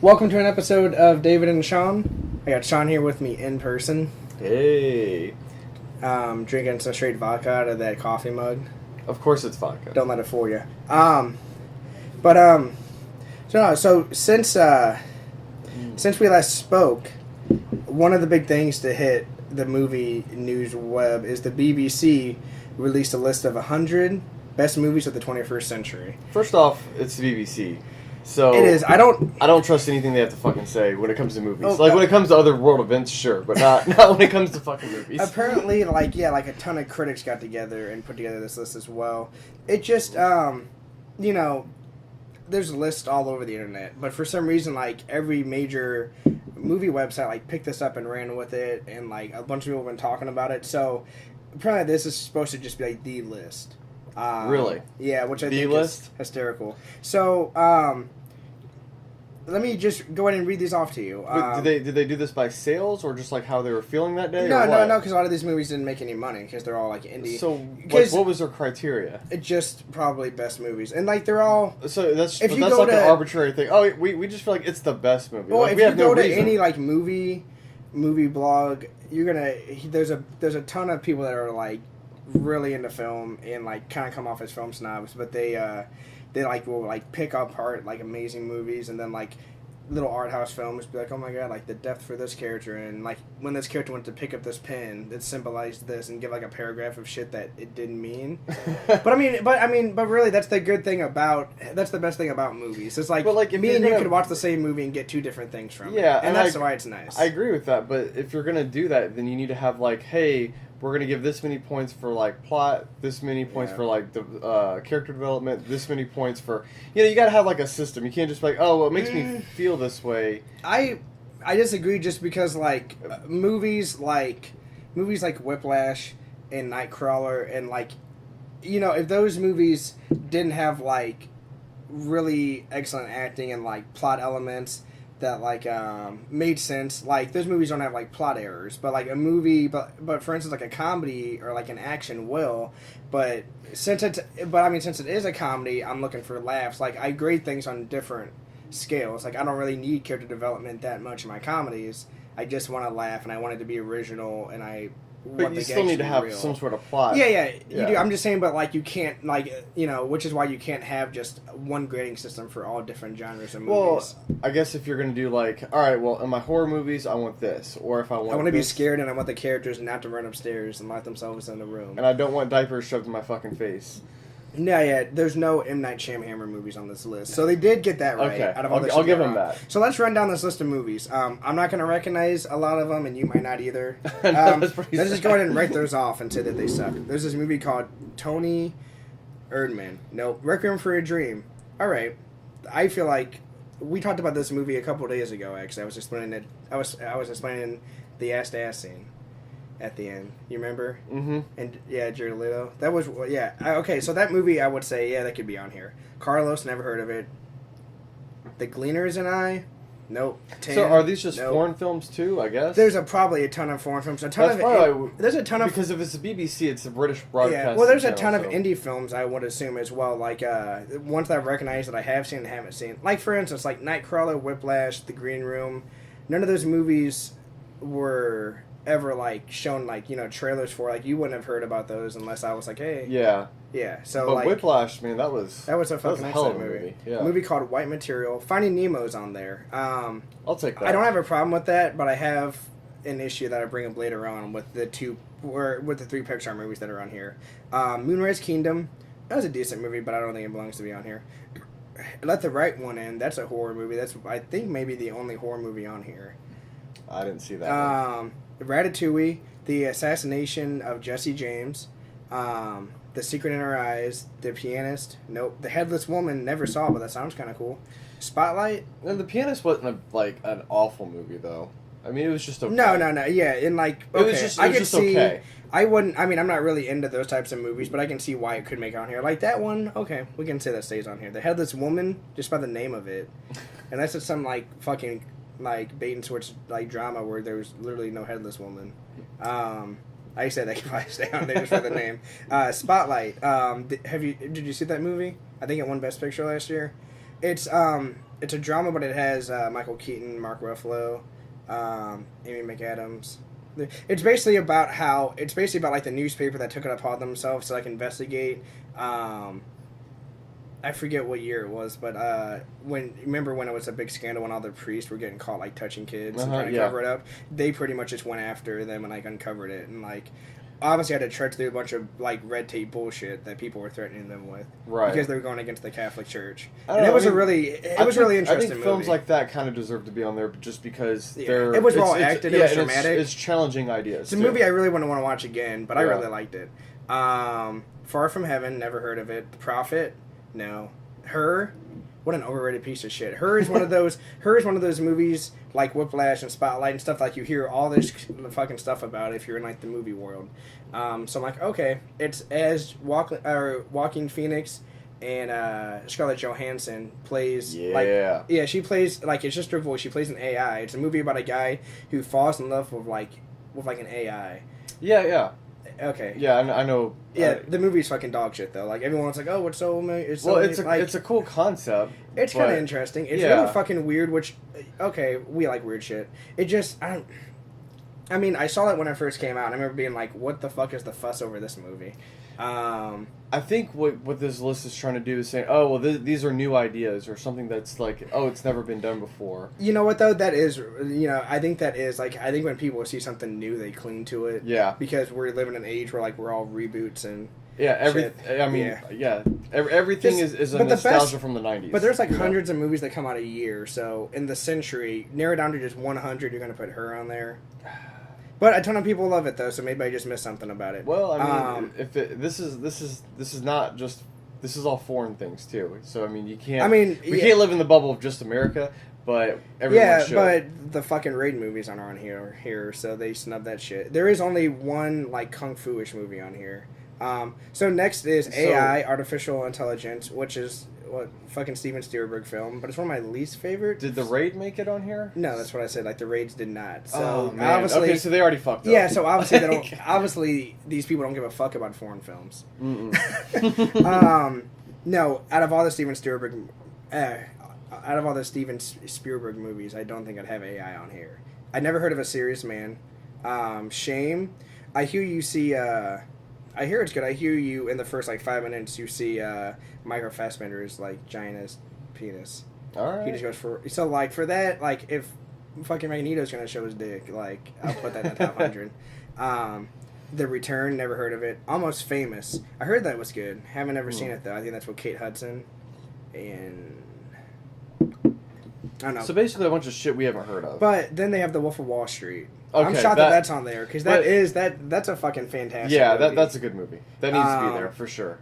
Welcome to an episode of David and Shawn. I got Shawn here with me in person. Hey. Drinking some straight vodka out of that coffee mug. Of course it's vodka. Don't let it fool you. So since we last spoke, one of the big things to hit the movie news web is the BBC released a list of 100 best movies of the 21st century. First off, it's the BBC. So it is. I don't trust anything they have to fucking say when it comes to movies. When it comes to other world events, sure, but not when it comes to fucking movies. Apparently, a ton of critics got together and put together this list as well. It just, there's lists all over the internet, but for some reason, every major movie website picked this up and ran with it, and a bunch of people have been talking about it. So apparently, this is supposed to just be the list. Really? Yeah, which I think is hysterical. So, let me just go ahead and read these off to you. Did they do this by sales or just how they were feeling that day? No, because a lot of these movies didn't make any money because they're all indie. So, what was their criteria? Just probably best movies, and they're all. So that's an arbitrary thing. Oh, we just feel like it's the best movie. Well, if you go to any movie blog, you're gonna there's a ton of people that are really into film and kind of come off as film snobs, but they will pick apart amazing movies and then little art house films, be oh my god, the depth for this character, and when this character went to pick up this pen that symbolized this, and give a paragraph of shit that it didn't mean. but really that's the best thing about movies. It's if me and you could watch the same movie and get two different things from it. Yeah, and that's why it's nice. I agree with that, but if you're gonna do that, then you need to have hey, we're going to give this many points for plot, this many points for the character development, this many points for you got to have a system. You can't just be it makes me feel this way. I disagree just because movies like Whiplash and Nightcrawler and if those movies didn't have really excellent acting and plot elements that made sense. Those movies don't have plot errors, but a movie, but for instance a comedy or an action will. But since it is a comedy, I'm looking for laughs. I grade things on different scales. I don't really need character development that much in my comedies. I just want to laugh and I want it to be original and I. But you still need to have some sort of plot. Yeah, you do. I'm just saying, but you can't, which is why you can't have just one grading system for all different genres of movies. Well, I guess if you're going to do all right, well, in my horror movies, I want this, or if I want to be scared and I want the characters not to run upstairs and lock themselves in the room. And I don't want diapers shoved in my fucking face. Yeah, there's no M. Night Shyamalan movies on this list. So they did get that right. Okay, I'll give them that. So let's run down this list of movies. I'm not going to recognize a lot of them, and you might not either. Let's just go ahead and write those off and say that they suck. There's this movie called Tony Erdmann. Nope. Requiem for a Dream. All right. I feel like we talked about this movie a couple of days ago, actually. I was explaining it. I was explaining the ass-to-ass scene at the end. You remember? Mm-hmm. And Jared Leto. That was okay. So that movie, I would say that could be on here. Carlos, never heard of it. The Gleaners and I, nope. So are these just foreign films too? I guess there's probably a ton of foreign films. There's a ton of because if it's the BBC, it's the British broadcast. Yeah, well, there's a ton of indie films. I would assume as well. Ones that I've recognized that I have seen and haven't seen. For instance, Nightcrawler, Whiplash, The Green Room. None of those movies were ever shown trailers for. You wouldn't have heard about those unless I was hey. Yeah. So but Whiplash, man, that was a fucking excellent movie. Yeah. A movie called White Material. Finding Nemo's on there. I'll take that. I don't have a problem with that, but I have an issue that I bring up later on with the three Pixar movies that are on here. Moonrise Kingdom. That was a decent movie, but I don't think it belongs to be on here. Let the Right One In. That's a horror movie. That's I think maybe the only horror movie on here. I didn't see that. Ratatouille, The Assassination of Jesse James, The Secret in Her Eyes, The Pianist. Nope. The Headless Woman, never saw, but that sounds kind of cool. Spotlight. And The Pianist wasn't an awful movie though. I mean, it was just okay. No. Yeah, and okay. It was just okay. I wouldn't. I mean, I'm not really into those types of movies, but I can see why it could make it on here. That one, okay, we can say that stays on here. The Headless Woman, just by the name of it, and that's just some fucking bait and switch drama where there was literally no headless woman. I said that could probably stay on there just for the name. Spotlight. Did you see that movie? I think it won Best Picture last year. It's it's a drama, but it has Michael Keaton, Mark Ruffalo, Amy McAdams. It's basically about like the newspaper that took it upon themselves to like investigate. I forget what year it was, but remember when it was a big scandal when all the priests were getting caught like touching kids and trying to cover it up? They pretty much just went after them and like uncovered it, and like obviously had to tread through a bunch of like red tape bullshit that people were threatening them with, right? Because they were going against the Catholic Church. And it was really interesting. I think films like that kind of deserve to be on there just because they're. It was well acted. It was dramatic. It's challenging ideas. It's a movie I really wouldn't want to watch again, but I really liked it. Far From Heaven, never heard of it. The Prophet, no. Her, what an overrated piece of shit. Her is one of those movies like Whiplash and Spotlight and stuff like you hear all this fucking stuff about if you're in like the movie world. So I'm like, okay, it's as Joaquin Phoenix and Scarlett Johansson plays she plays like it's just her voice. She plays an AI. It's a movie about a guy who falls in love with an AI. Yeah. Okay. Yeah, I know. Yeah, the movie's fucking dog shit though. Like everyone's like, "Oh, what's so amazing?" It's a cool concept. It's kind of interesting. It's really fucking weird. Which, okay, we like weird shit. It just I mean, I saw it when it first came out, and I remember being like, "What the fuck is the fuss over this movie?" I think what this list is trying to do is saying, "Oh, well, these are new ideas," or something that's like, "Oh, it's never been done before." You know what though? That is, I think that is like, I think when people see something new, they cling to it. Yeah. Because we're living in an age where like we're all reboots and. Yeah, everything is a nostalgia from the 90s. But there's like hundreds of movies that come out a year, so in the century, narrow down to just 100, you're going to put Her on there. But a ton of people love it though, so maybe I just missed something about it. Well, I mean, this is not just, this is all foreign things too. So I mean, we can't live in the bubble of just America, but everyone should. But the fucking Raid movies aren't on here, so they snub that shit. There is only one like kung fu-ish movie on here. So next is AI, Artificial Intelligence, which is what fucking Steven Spielberg film, but it's one of my least favorite. Did the Raid make it on here? No, that's what I said. Like the Raids did not. So oh man. Obviously, okay, so they already fucked up. Yeah, so obviously they don't. Obviously, these people don't give a fuck about foreign films. No, out of all the Steven Spielberg movies, I don't think I'd have AI on here. I never heard of A Serious Man. Shame. I hear you see. I hear it's good. I hear you in the first like 5 minutes. You see Michael Fassbender's like giant ass penis. All right. He just goes for like for that. Like if fucking Magneto's gonna show his dick, like I'll put that in the top 100. The Return. Never heard of it. Almost Famous. I heard that was good. Haven't ever seen it though. I think that's with Kate Hudson. And I don't know. So basically, a bunch of shit we haven't heard of. But then they have The Wolf of Wall Street. Okay, I'm shocked that's on there because that's a fucking fantastic. Yeah, movie. That's a good movie. That needs to be there for sure.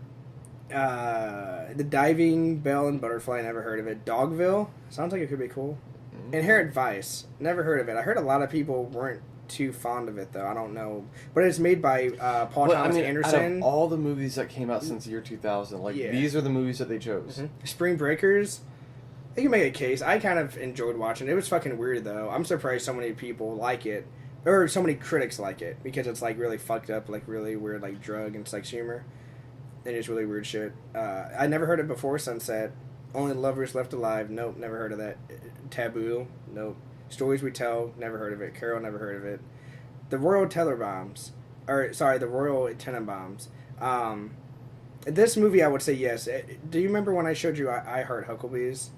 The Diving Bell and Butterfly. Never heard of it. Dogville sounds like it could be cool. Inherent Vice. Never heard of it. I heard a lot of people weren't too fond of it though. I don't know, but it's made by Paul Thomas Anderson. Out of all the movies that came out since the year 2000, these are the movies that they chose. Mm-hmm. Spring Breakers. You can make a case. I kind of enjoyed watching it. It was fucking weird though. I'm surprised so many people like it. Or so many critics like it because it's like really fucked up, like really weird, like drug and sex humor, and it's really weird shit. I never heard it before. Sunset, Only Lovers Left Alive. Nope, never heard of that. Taboo. Nope. Stories We Tell. Never heard of it. Carol. Never heard of it. The Royal Tenenbaums. The Royal Tenenbaums. This movie, I would say yes. Do you remember when I showed you I Heart Hucklebees?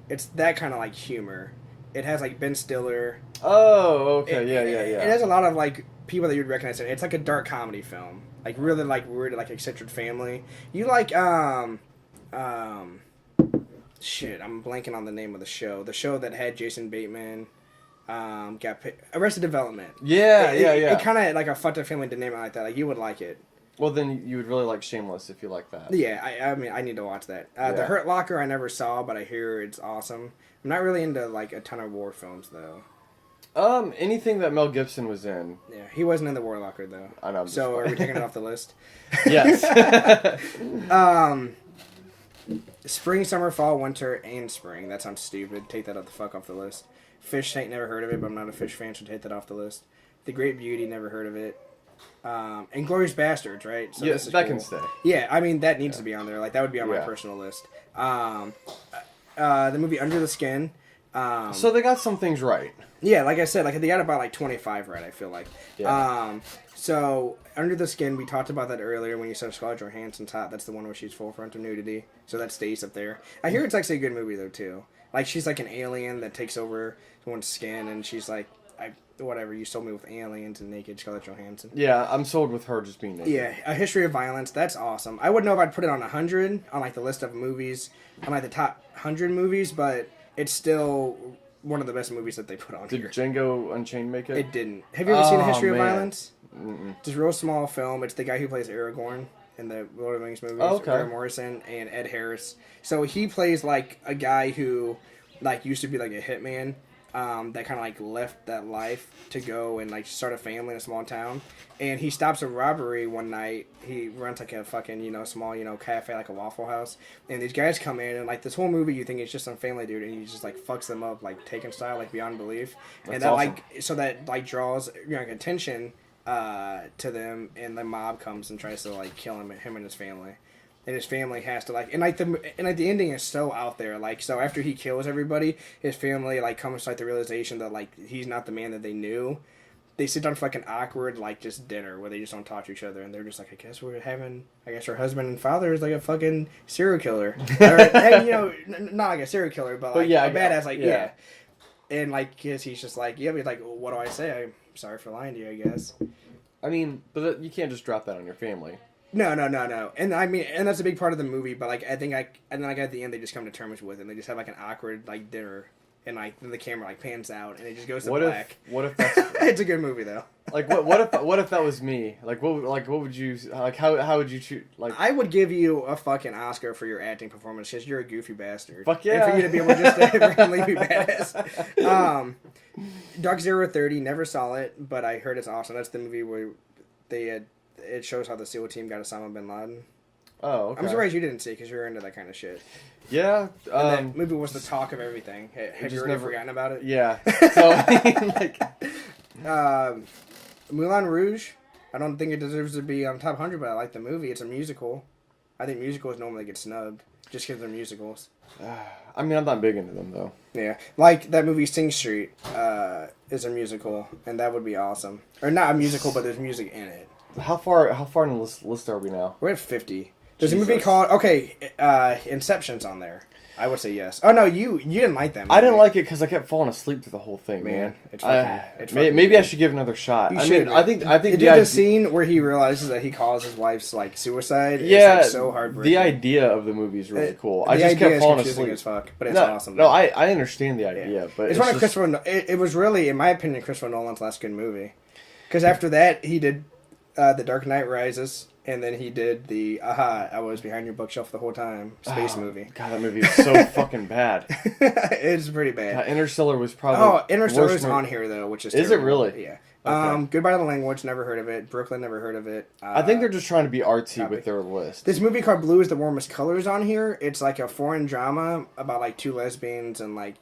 It's that kind of like humor. It has like Ben Stiller. Oh, okay, yeah. It has a lot of like people that you'd recognize. It's like a dark comedy film, like really like weird, like eccentric family. You like shit. I'm blanking on the name of the show. The show that had Jason Bateman. Arrested Development. Yeah. It kind of like a fucked up family to name it like that. Like you would like it. Well, then you would really like Shameless if you like that. Yeah, I mean, I need to watch that. The Hurt Locker I never saw, but I hear it's awesome. I'm not really into like a ton of war films though. Anything that Mel Gibson was in. Yeah, he wasn't in the War Locker though. I know. So are we taking it off the list? Yes. Spring, summer, fall, winter, and spring. That sounds stupid. Take that the fuck off the list. Fish Tank, never heard of it, but I'm not a fish fan, so take that off the list. The Great Beauty, never heard of it. Inglourious Bastards, right? So yes, that can stay. Yeah, I mean that needs to be on there. Like that would be on my personal list. the movie Under the Skin. So they got some things right. Yeah, like I said, like they got about like 25 right. I feel like. Yeah. So Under the Skin, we talked about that earlier when you said Scarlett Johansson's hot. That's the one where she's full frontal nudity. So that stays up there. I hear it's actually a good movie though too. Like she's like an alien that takes over someone's skin, and she's like, whatever, you sold me with aliens and naked Scarlett Johansson. Yeah, I'm sold with her just being naked. Yeah, A History of Violence. That's awesome. I wouldn't know if I'd put it on 100 on like the list of movies, on like the top 100 movies, but it's still one of the best movies that they put on Did here. Django Unchained make it? It didn't. Have you ever seen A History of man. Violence? Mm-mm. It's a real small film. It's the guy who plays Aragorn in the Lord of the Rings movies. Oh, okay. Grant Morrison and Ed Harris. So he plays like a guy who like used to be like a hitman. That kind of like left that life to go and like start a family in a small town, and he stops a robbery one night. He runs like a fucking small cafe, like a Waffle House, and these guys come in, and like this whole movie you think it's just some family dude, and he just like fucks them up like Taken style, like beyond belief. That's and that awesome. that like draws like attention to them, and the mob comes and tries to like kill him and his family. And his family has to like, and the ending is so out there. Like, so after he kills everybody, his family like comes to like the realization that like he's not the man that they knew. They sit down for like an awkward like just dinner where they just don't talk to each other, and they're just like, I guess her husband and father is like a fucking serial killer, and, not like a serial killer, but like yeah, a badass, like yeah. And like he's just like he's like, well, what do I say? I'm sorry for lying to you, I guess. I mean, but you can't just drop that on your family. No. And I mean, and that's a big part of the movie, but like, and then like at the end, they just come to terms with it, and they just have like an awkward like dinner, and like then the camera like pans out, and it just goes to black. What if that's It's a good movie though. like what if that was me? Like what would you like how would you choose like I would give you a fucking Oscar for your acting performance because you're a goofy bastard. Fuck yeah. And for you to be able to just randomly be badass. Dark 030, never saw it, but I heard it's awesome. That's the movie where it shows how the SEAL team got Osama bin Laden. Oh, okay. I'm surprised you didn't see it because you're into that kind of shit. Yeah. And that movie was the talk of everything. Have you already forgotten about it? Yeah. So I mean, like, Moulin Rouge. I don't think it deserves to be on top 100, but I like the movie. It's a musical. I think musicals normally get snubbed just because they're musicals. I mean, I'm not big into them though. Yeah, like that movie Sing Street is a musical, and that would be awesome. Or not a musical, but there's music in it. How far in the list are we now? We're at 50. There's Jesus. a movie called Inception's on there. I would say yes. Oh no, you didn't like that movie. I didn't like it because I kept falling asleep through the whole thing, man. It's fucking Maybe good. I should give it another shot. You I should. mean, I think It did the scene where he realizes that he caused his wife's like suicide. Yeah, It's, like, so heartbreaking. the idea of the movie is really cool. I The just idea kept is falling confusing asleep. as fuck, but it's no, awesome. No, I understand the idea, but it's one of just, Christopher. It was really, in my opinion, Christopher Nolan's last good movie. Because after that, he did The Dark Knight Rises, and then he did the I was behind your bookshelf the whole time space movie. God, that movie is so fucking bad. It's pretty bad. Interstellar was probably Interstellar's on here though, which is Is it really? Yeah. Okay. Goodbye to the Language, never heard of it. Brooklyn, never heard of it. I think they're just trying to be artsy with their list. This movie called Blue is the Warmest Colors on here. It's like a foreign drama about like two lesbians and like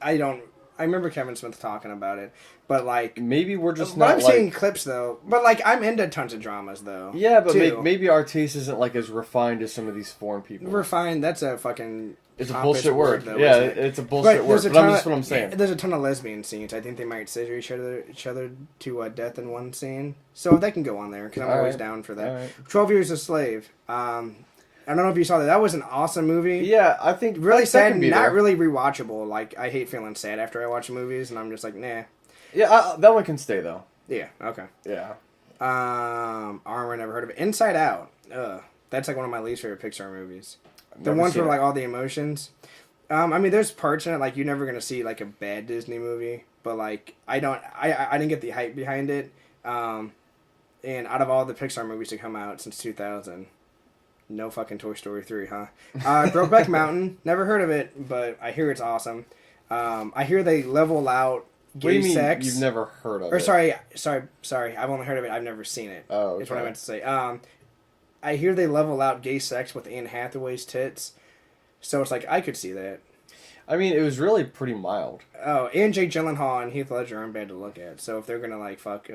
I remember Kevin Smith talking about it, but like maybe we're just but not I'm like seeing clips though. But like I'm into tons of dramas though. yeah, but too. maybe our taste isn't like as refined as some of these foreign people. Refined. That's a fucking. It's a pompous bullshit word. though, Yeah, isn't it? it's a bullshit word. But that's what I'm saying. There's a ton of lesbian scenes. I think they might scissor each other to death in one scene. So that can go on there because I'm always down for that. All right. 12 Years a Slave. I don't know if you saw that. That was an awesome movie. Yeah, I think Really that sad, can be not there. really rewatchable. Like I hate feeling sad after I watch movies, and I'm just like, nah. Yeah, that one can stay though. Yeah. Okay. Yeah. Armor, never heard of it. Inside Out. That's like one of my least favorite Pixar movies. The Never ones seen with it. like all the emotions. I mean, there's parts in it like you're never gonna see like a bad Disney movie, but like I didn't get the hype behind it. And out of all the Pixar movies to come out since 2000, no fucking Toy Story 3, huh? Brokeback Mountain, never heard of it, but I hear it's awesome. I hear they level out What do gay you mean sex. you've never heard of Or it? sorry. I've only heard of it. I've never seen it. Oh, Is what I okay. meant to say. I hear they level out gay sex with Anne Hathaway's tits, so it's like I could see that. I mean, it was really pretty mild. Oh, and Jake Gyllenhaal and Heath Ledger aren't bad to look at. So if they're gonna like fuck,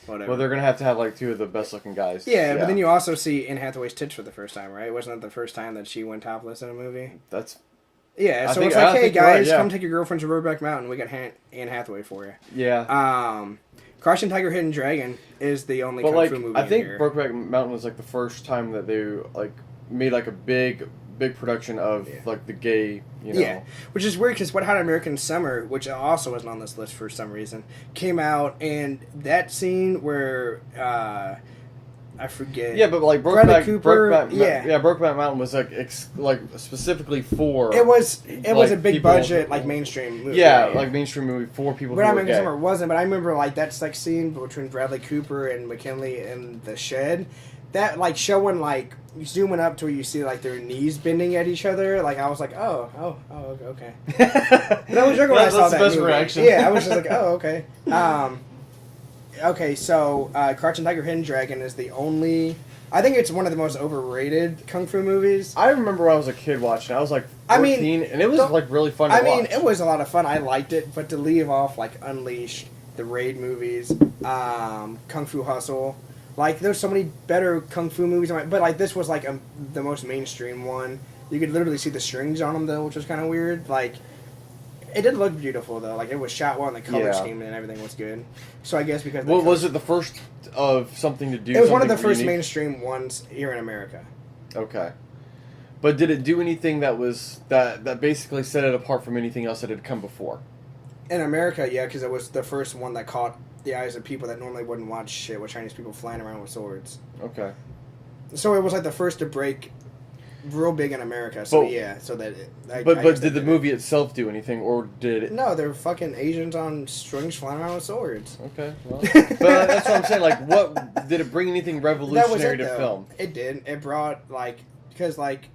whatever. Well, they're gonna have to have like two of the best looking guys. yeah, but then you also see Anne Hathaway's tits for the first time, right? Wasn't that the first time that she went topless in a movie? That's Yeah, I so think- it's I like, hey think you're right, guys, yeah. come take your girlfriend to Brokeback Mountain. We got Anne Hathaway for you. Yeah. Crouching Tiger, Hidden Dragon is the only But kung like, fu movie I think in here. Brokeback Mountain was like the first time that they like made like a big production of like the gay, you know. Yeah, which is weird because Wet Hot American Summer, which also wasn't on this list for some reason, came out, and that scene where I forget. Yeah, but like Bradley Cooper, Brokeback Mountain was like like specifically for it was like, a big people- budget like mainstream movie. Yeah, like mainstream movie for people But who I were mean, gay. Summer wasn't. But I remember like that sex scene between Bradley Cooper and McKinley in the shed. That like showing like zooming up to where you see like their knees bending at each other. Like I was like, oh, okay. But I was younger when I saw That's that the best movie. reaction. Yeah, I was just like, oh, okay. Okay, so Crouching Tiger, Hidden Dragon is the only. I think it's one of the most overrated kung fu movies. I remember when I was a kid watching. I was like 14, I mean, and it was like really fun to I watch. mean, it was a lot of fun. I liked it, but to leave off like Unleashed, the Raid movies, Kung Fu Hustle, like there's so many better kung fu movies. But like this was like the most mainstream one. You could literally see the strings on them though, which was kind of weird. Like it did look beautiful though. Like it was shot well, and the color scheme and everything was good. So I guess because Well, was it the first of something to do? it was one of the something first unique? mainstream ones here in America. Okay. But did it do anything that was that basically set it apart from anything else that had come before? In America, yeah, because it was the first one that caught the eyes of people that normally wouldn't watch shit with Chinese people flying around with swords. Okay. So it was like the first to break real big in America. So But- yeah, so that. I But guess did they the movie itself do anything, or did it? No, they're fucking Asians on strings flying around with swords. Okay, well, but that's what I'm saying. Like, what did it bring anything That revolutionary was it, to though. film? It did. It brought like because like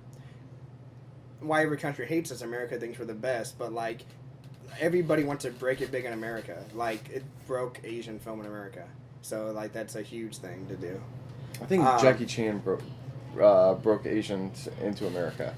why every country hates us. America thinks we're the best, but like everybody wants to break it big in America. Like it broke Asian film in America. So like that's a huge thing to do. I think Jackie Chan broke Asians into America.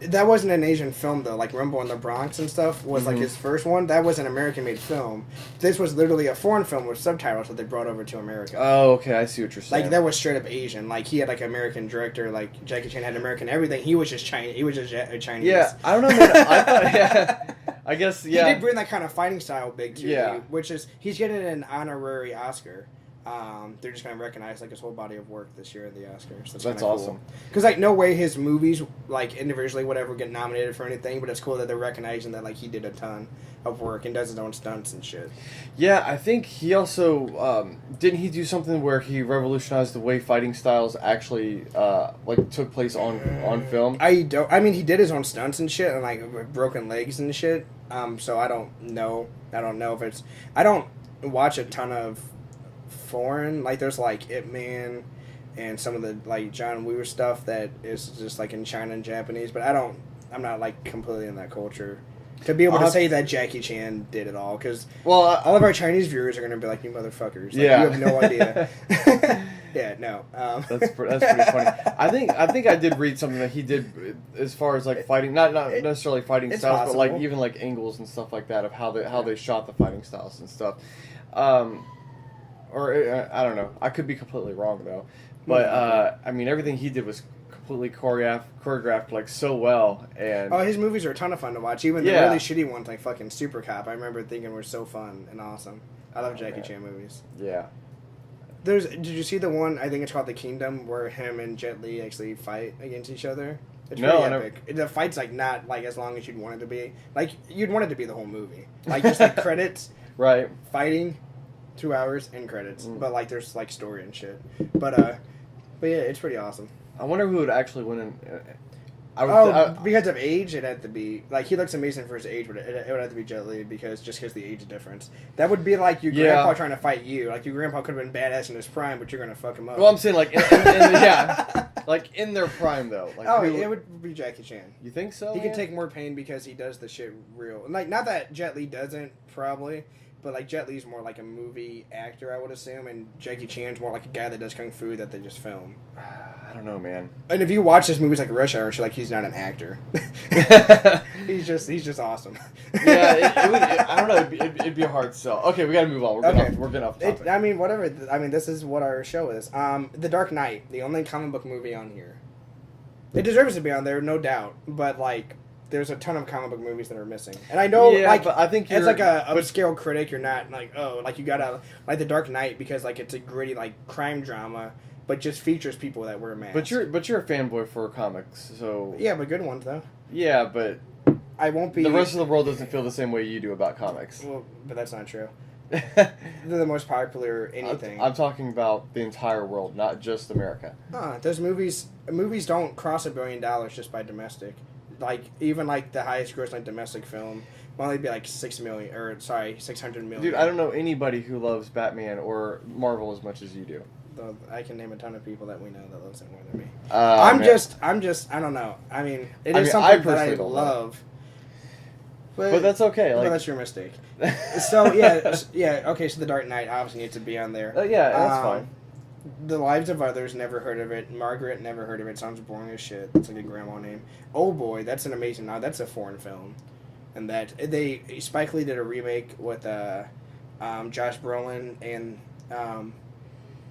That wasn't an Asian film though. Like Rumble in the Bronx and stuff was like Mhm. his first one. That was an American made film. This was literally a foreign film with subtitles that they brought over to America. Oh, okay, I see what you're saying. Like that was straight up Asian. Like he had like American director. Like Jackie Chan had American everything. He was just Chinese. He was just a Chinese. Yeah, I don't know. Man. I thought, yeah, I guess, yeah. He did bring that kind of fighting style big too. Yeah. Which is he's getting an honorary Oscar. They're just gonna recognize like his whole body of work this year at the Oscars. So That's awesome. Because like no way his movies like individually would ever get nominated for anything, but it's cool that they're recognizing that like he did a ton of work and does his own stunts and shit. Yeah, I think he also didn't he do something where he revolutionized the way fighting styles actually like took place on film. I mean he did his own stunts and shit and like broken legs and shit. So I don't know if it's I don't watch a ton of foreign, like there's like Ip Man and some of the like John Woo stuff that is just like in China and Japanese, but I'm not like completely in that culture to be able to say that Jackie Chan did it all, because all of our Chinese viewers are going to be like, you motherfuckers, like, yeah, you have no idea. Yeah, no. That's pretty funny. I think I did read something that he did as far as like fighting, not necessarily fighting styles, possible. but like even like angles and stuff like that of how they shot the fighting styles and stuff. Or I don't know. I could be completely wrong though, but I mean everything he did was completely choreographed like so well. And his movies are a ton of fun to watch. Even the really shitty ones like fucking Super Cop, I remember thinking were so fun and awesome. I love Jackie Chan movies. Yeah. Did you see the one, I think it's called The Kingdom, where him and Jet Li actually fight against each other? It's pretty epic. The fight's like not like as long as you'd want it to be. Like you'd want it to be the whole movie. Like just like credits, right? Fighting, 2 hours and credits. But like there's like story and shit. But yeah, it's pretty awesome. I wonder who would actually win in. Because of age, it had to be like he looks amazing for his age, but it would have to be Jet Li because the age difference. That would be like your grandpa trying to fight you. Like your grandpa could have been badass in his prime, but you're gonna fuck him up. Well, I'm saying like yeah, like in their prime though. Like, it would be Jackie Chan. You think so? He can take more pain because he does the shit real. Like not that Jet Li doesn't probably, but like Jet Li's more like a movie actor, I would assume, and Jackie Chan's more like a guy that does kung fu that they just film. I don't know, man. And if you watch his movies like Rush Hour, like he's not an actor. he's just awesome. Yeah, I don't know. It'd be a hard sell. Okay, we gotta move on. We're getting off topic. I mean, whatever. I mean, this is what our show is. The Dark Knight, the only comic book movie on here. It deserves to be on there, no doubt. But like, there's a ton of comic book movies that are missing. And I know, like, but I think as like a upscale critic, you're not like, oh, like you gotta like The Dark Knight because like it's a gritty like crime drama, but just features people that wear masks. But you're a fanboy for comics, so yeah, but good ones though. Yeah, but I won't be. The rest of the world doesn't feel the same way you do about comics. Well, but that's not true. They're the most popular anything. I'm talking about the entire world, not just America. Those movies don't cross $1 billion just by domestic. Like even like the highest grossing domestic film will only be like 600 million. Dude, I don't know anybody who loves Batman or Marvel as much as you do. Though I can name a ton of people that we know that loves it more than me. I'm just I don't know. I mean, something that I love. But that's okay. Like, that's your mistake. So yeah. Okay, so The Dark Knight obviously needs to be on there. Yeah, that's fine. The Lives of Others, never heard of it. Margaret, never heard of it. Sounds boring as shit. That's like a grandma name. Oh Boy, that's an amazing. Now that's a foreign film, and that Spike Lee did a remake with Josh Brolin and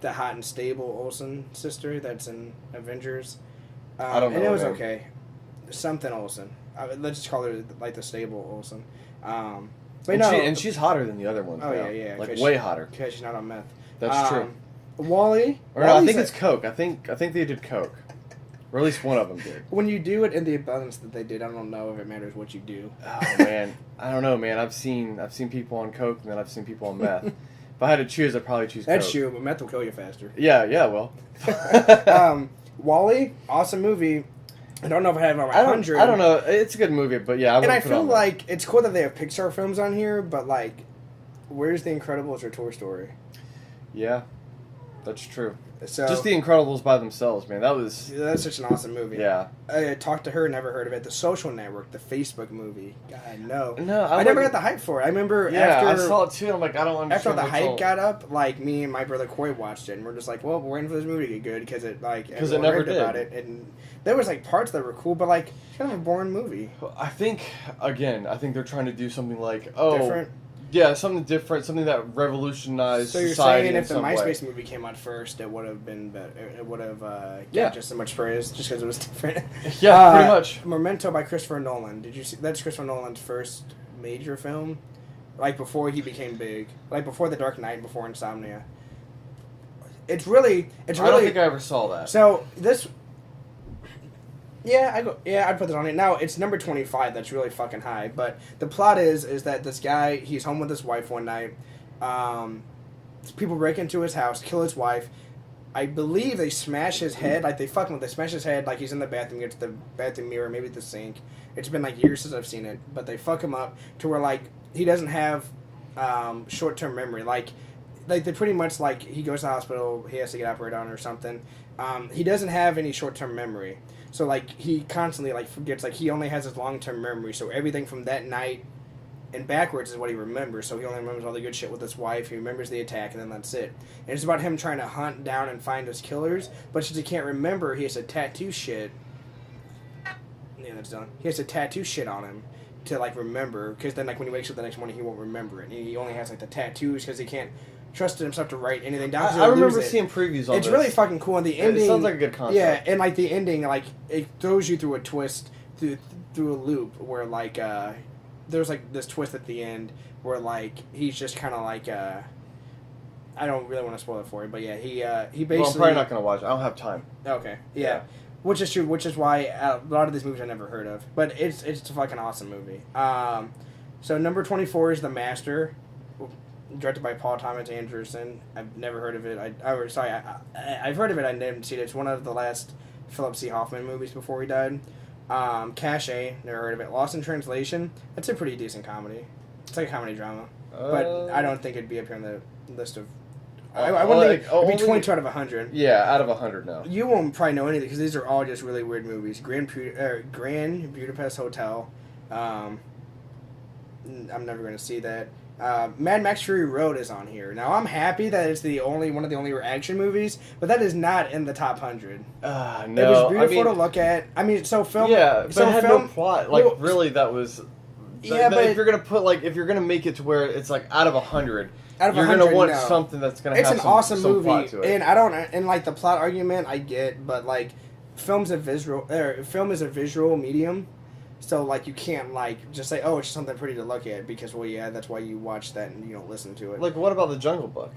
the hot and stable Olsen sister that's in Avengers. I don't know. And it was okay. Something Olsen. Let's just call her like the stable Olsen. And she's hotter than the other ones. Oh now. yeah, like way hotter. Because she's not on meth. That's true. Wally. Or no, I think it's Coke. I think they did Coke, or at least one of them did. When you do it in the abundance that they did, I don't know if it matters what you do. Oh man, I don't know, man. I've seen people on Coke, and then I've seen people on meth. If I had to choose, I'd probably choose Coke. That's true, but meth will kill you faster. Yeah, well. Wally, awesome movie. I don't know if I have it on my 100. I don't know. It's a good movie, but yeah, I feel like it's cool that they have Pixar films on here, but like, where's The Incredibles or Toy Story? Yeah, that's true. So just The Incredibles by themselves, man. That's such an awesome movie. Yeah. I talked to her, never heard of it. The Social Network, the Facebook movie. God, no. No, I never got the hype for it. I remember after... I saw it too, I'm like, I don't understand. After the hype got up, like, me and my brother Coy watched it, and we're just like, well, we're waiting for this movie to get good, because it, like... Because it never did. About it, and there was, like, parts that were cool, but, like, it's kind of a boring movie. I think they're trying to do something like, different? Yeah, something different, something that revolutionized society. So you're saying if the MySpace way. movie came out first, it would have been better. It would have got just so much praise just because it was different. Yeah, pretty much. Memento by Christopher Nolan. Did you see? That's Christopher Nolan's first major film, like before he became big, like before The Dark Knight, before Insomnia. It's really. I don't think I ever saw that. So this. I'd put this on it. Now, it's number 25. That's really fucking high. But the plot is that this guy, he's home with his wife one night. People break into his house, kill his wife. I believe they smash his head. Like, they smash his head like he's in the bathroom, gets the bathroom mirror, maybe the sink. It's been, like, years since I've seen it. But they fuck him up to where, like, he doesn't have short-term memory. Like, they pretty much, like, he goes to the hospital, he has to get operated on or something. He doesn't have any short-term memory. So, like, he constantly, like, forgets, like, he only has his long-term memory. So everything from that night and backwards is what he remembers. So he only remembers all the good shit with his wife. He remembers the attack, and then that's it. And it's about him trying to hunt down and find his killers. But since he can't remember, he has to tattoo shit. Yeah, that's done. He has to tattoo shit on him to, like, remember. Because then, like, when he wakes up the next morning, he won't remember it. And he only has, like, the tattoos because he can't trusted himself to write anything down. I remember seeing previews on It's really fucking cool, and the ending... It sounds like a good concept. Yeah, and, like, the ending, like, it throws you through a twist, through a loop, where, like, there's, like, this twist at the end, where, like, he's just kind of, like, I don't really want to spoil it for you, but, yeah, he basically... Well, I'm probably not going to watch it. I don't have time. Okay, yeah. Which is true, which is why a lot of these movies I never heard of. But it's a fucking awesome movie. So, number 24 is The Master, directed by Paul Thomas Anderson. I've never heard of it. I've heard of it. I didn't see it. It's one of the last Philip C. Hoffman movies before he died. Cache, never heard of it. Lost in Translation. That's a pretty decent comedy. It's like a comedy drama, but I don't think it'd be up here on the list of. I wouldn't think it'd be 22 out of 100. Yeah, out of 100 now. You won't probably know anything because these are all just really weird movies. Grand Budapest Hotel. I'm never going to see that. Mad Max Fury Road is on here. Now, I'm happy that it's one of the only action movies, but that is not in the top 100. No. It was beautiful to look at. I mean, so film... Yeah, but so it had no plot. Like, really, that was... Yeah, but... If you're going to put, like, if you're going to make it to where it's, like, out of 100... You're going to want something that's going to have some awesome movie, plot to it. And I don't... And, like, the plot argument, I get, but, like, film is a visual medium. So like you can't like just say, oh, it's something pretty to look at because well yeah, that's why you watch that and you don't listen to it. Like, what about the Jungle Book?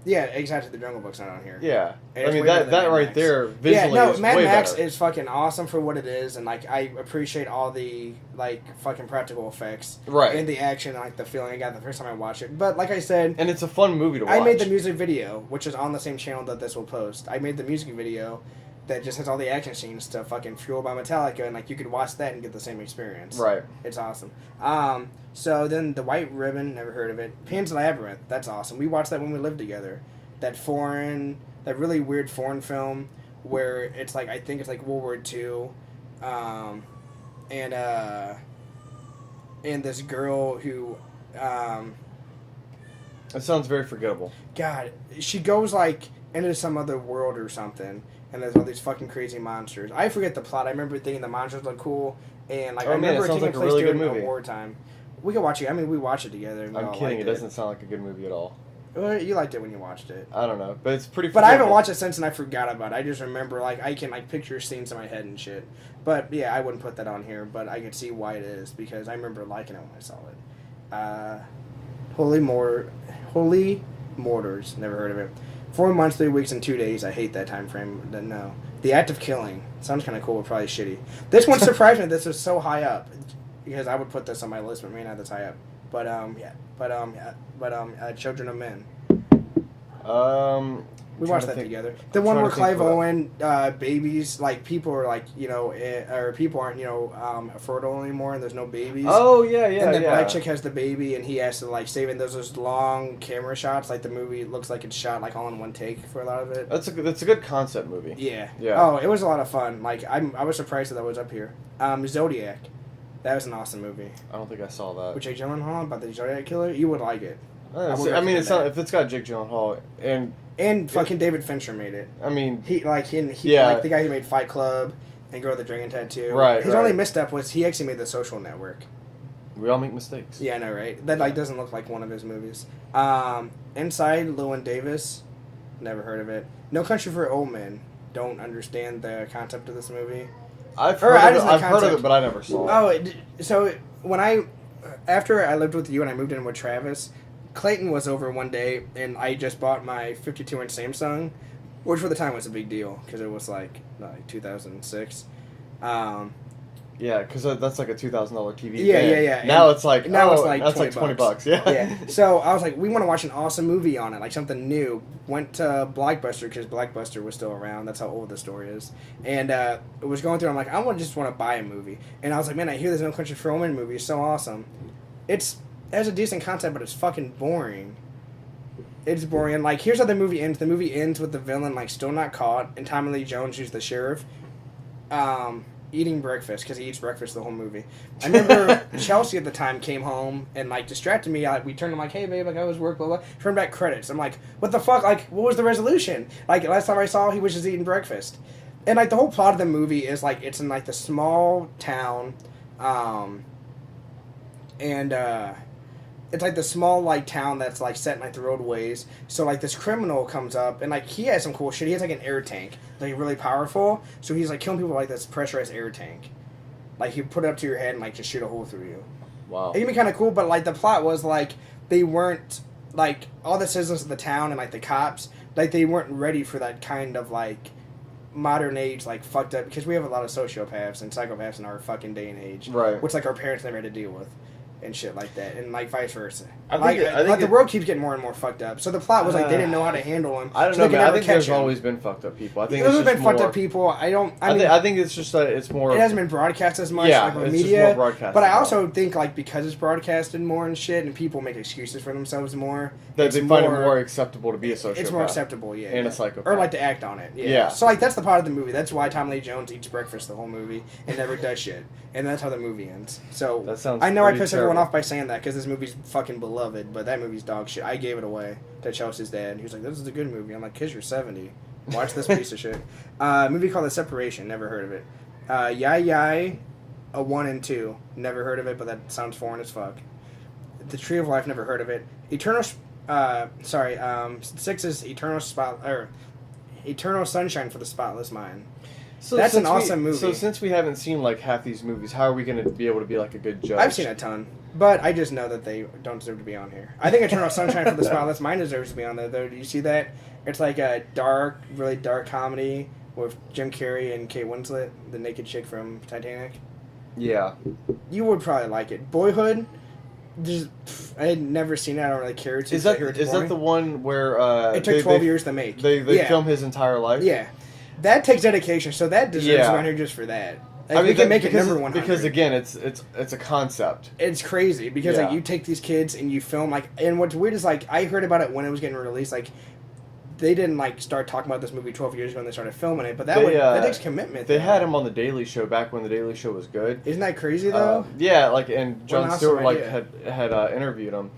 Yeah, exactly. The Jungle Book's not on here. Yeah, And I it's mean way better that than Mad right Max. there visually Yeah, no, is Mad way Max better. is fucking awesome for what it is, and like I appreciate all the like fucking practical effects, Right. and the action, and like the feeling I got the first time I watched it. But like I said, And it's a fun movie to watch. I made the music video, which is on the same channel that this will post. I made the music video that just has all the action scenes to fucking Fuel by Metallica, and like you could watch that and get the same experience. Right. It's awesome. So then the White Ribbon, never heard of it. Pan's Labyrinth, that's awesome. We watched that when we lived together. That really weird foreign film where it's like, I think it's like World War II, and this girl who, It sounds very forgettable. God, she goes like into some other world or something, and there's all these fucking crazy monsters. I forget the plot. I remember thinking the monsters look cool, and like Oh, I man, remember it it sounds taking like a place really good during movie. wartime. We could watch it. I mean, we watched it together. And we I'm all kidding. liked It doesn't sound like a good movie at all. Well, you liked it when you watched it. I don't know, but it's pretty. But I haven't forgettable. watched it since, and I forgot about it. I just remember, like, I can, like, picture scenes in my head and shit. But, yeah, I wouldn't put that on here, but I could see why it is, because I remember liking it when I saw it. Holy Mortars, never heard of it. 4 months, 3 weeks, and 2 days. I hate that time frame. No. The Act of Killing. Sounds kind of cool, but probably shitty. This one surprised me. This was so high up, because I would put this on my list, but maybe not this high up. But, Children of Men. We watched that together. The one where Clive Owen, babies, like people are like, or people aren't, fertile anymore, and there's no babies. Oh yeah, yeah, And the yeah. black chick has the baby, and he has to like save it. And there's those long camera shots, like the movie looks like it's shot like all in one take for a lot of it. That's a good concept movie. Yeah. Yeah. Oh, it was a lot of fun. Like I was surprised that was up here. Zodiac, that was an awesome movie. I don't think I saw that. With Jake Gyllenhaal about the Zodiac killer, you would like it. I mean, recommend it's not, that. if it's got Jake Gyllenhaal And fucking David Fincher made it. I mean, He like the guy who made Fight Club and Girl with the Dragon Tattoo. Right, His right. only misstep was he actually made The Social Network. we all make mistakes. Yeah, I know, right? That like doesn't look like one of his movies. Inside Llewyn Davis, never heard of it. No Country for Old Men. Don't understand the concept of this movie. I've Or, heard of I it, just the I've heard of concept. it, but I never saw it. So when after I lived with you and I moved in with Travis, Clayton was over one day and I just bought my 52-inch Samsung, which for the time was a big deal because it was like 2006. Yeah, because that's like a $2,000 TV. Yeah, then. yeah. Now And it's like now it's like that's $20. like $20. Yeah. Yeah. So I was like, we want to watch an awesome movie on it, like something new. Went to Blockbuster because Blockbuster was still around. That's how old the story is. And it was going through. I'm like, I just want to buy a movie. And I was like, man, I hear there's No Country for Old Men movie. It's so awesome. It has a decent concept, but it's fucking boring. It's boring. And like, here's how the movie ends. The movie ends with the villain like still not caught, and Tommy Lee Jones, who's the sheriff, eating breakfast because he eats breakfast the whole movie. I remember Chelsea at the time came home and like distracted me. We turned. I'm like, hey babe, like I was work, blah blah. Turned back credits. I'm like, what the fuck? Like, what was the resolution? Like last time I saw, he was just eating breakfast. And like the whole plot of the movie is like it's in like the small town, it's like the small like town that's like set in like the roadways. So like this criminal comes up and like he has some cool shit. He has like an air tank, like really powerful. So he's like killing people with like this pressurized air tank. Like he put it up to your head and like just shoot a hole through you. Wow. It can be kind of cool, but like the plot was like they weren't like all the citizens of the town and like the cops, like they weren't ready for that kind of like modern age like fucked up, because we have a lot of sociopaths and psychopaths in our fucking day and age, Right. which like our parents never had to deal with and shit like that, and like vice versa. I think the world keeps getting more and more fucked up. So the plot was like they didn't know how to handle him. I don't so know, they could man. I never think catch there's him. always been fucked up people. I think There's it's been just fucked more, up people. I think it's just it's more. It hasn't been broadcast as much, Yeah, like with it's just media. more broadcasted But I now. also think like because it's broadcasted more and shit, and people make excuses for themselves more. That it's they find it more acceptable to be a sociopath. It's more acceptable, yeah. And yeah. a psychopath. Or like to act on it, yeah. Yeah. So like that's the part of the movie. That's why Tom Lee Jones eats breakfast the whole movie and never does shit. And that's how the movie ends. So That sounds I know I pretty pissed everyone terrible. off by saying that because this movie's fucking beloved, but that movie's dog shit. I gave it away to Chelsea's dad. He was like, "This is a good movie." I'm like, "Cause you're 70. Watch this piece of shit." Movie called The Separation. Never heard of it. Yai, a 1 and 2. Never heard of it, but that sounds foreign as fuck. The Tree of Life. Never heard of it. 6 is Eternal Sunshine for the Spotless Mind. That's an awesome movie. So since we haven't seen like half these movies, how are we going to be able to be like a good judge? I've seen a ton, but I just know that they don't deserve to be on here. I think Eternal Sunshine for the Spotless Mind deserves to be on there, though. Do you see that? It's like a dark, really dark comedy with Jim Carrey and Kate Winslet, the naked chick from Titanic. Yeah. You would probably like it. Boyhood, I had never seen it. I don't really care to. Is that the one where it took 12 years to make? They film his entire life. Yeah, that takes dedication. So that deserves to be on here just for that. Like, I mean, we can make it number 100 because again, it's a concept. It's crazy because like you take these kids and you film like, and what's weird is like I heard about it when it was getting released. Like they didn't like start talking about this movie 12 years ago when they started filming it, but that takes commitment. They had him on the Daily Show back when the Daily Show was good. Isn't that crazy though? Yeah, like and Jon Stewart like had interviewed him,